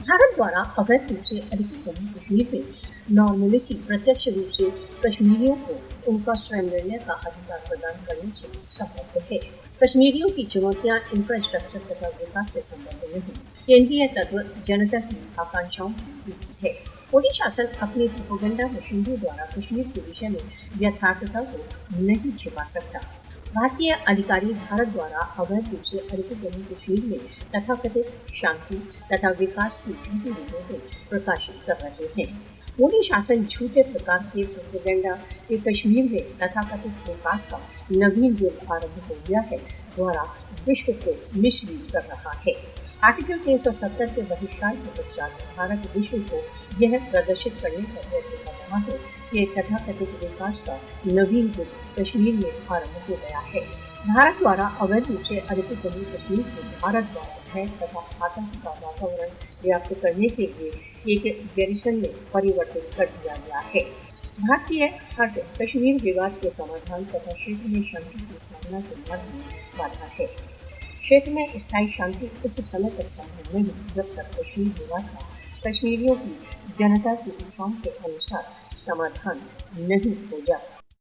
भारत द्वारा अवैध रूप से अधिकृत जम्मू कश्मीर में नॉर्मलिसी प्रत्यक्ष रूप से कश्मीरियों को उनका स्वयं निर्णय का अधिकार प्रदान करने से संबद्ध है। कश्मीरियों की चुनौतियां इंफ्रास्ट्रक्चर तथा विकास से संबद्ध नहीं, केंद्रीय तत्व जनता की आकांक्षाओं की पूर्ति है। मोदी शासन अपनी प्रोपेगेंडा मशीनरी द्वारा कश्मीर के विषय में यथार्थता को नहीं छिपा सकता। भारतीय अधिकारी भारत द्वारा अवैध रूप से अधिकृत जम्मू कश्मीर में तथाकथित शांति तथा विकास की झूठी रिपोर्टें प्रकाशित कर रहे हैं। मोदी शासन झूठे प्रकार के प्रोपेगेंडा के कश्मीर में तथाकथित विकास का नवीन युग आरंभ हो गया है द्वारा विश्व को मिसलीड कर रहा है। आर्टिकल 370 के बहिष्कार के पश्चात भारत विश्व को यह प्रदर्शित करने का प्रयत्न कर रहा है कि तथाकथित विकास का नवीन युग कश्मीर में आरंभ हो गया है। भारत द्वारा अवैध रूप से अधिकृत जम्मू कश्मीर को भारत द्वारा भय तथा आतंक का वातावरण व्याप्त करने के लिए एक गैरिसन में परिवर्तित कर दिया गया है। भारतीय हट कश्मीर विवाद के समाधान तथा क्षेत्र में शांति की स्थापना के मार्ग में बाधा है। क्षेत्र में स्थायी शांति उस समय तक संभव नहीं जब तक कश्मीर विवाद का कश्मीरियों की जनता की इच्छाओं के अनुसार समाधान नहीं हो जाता।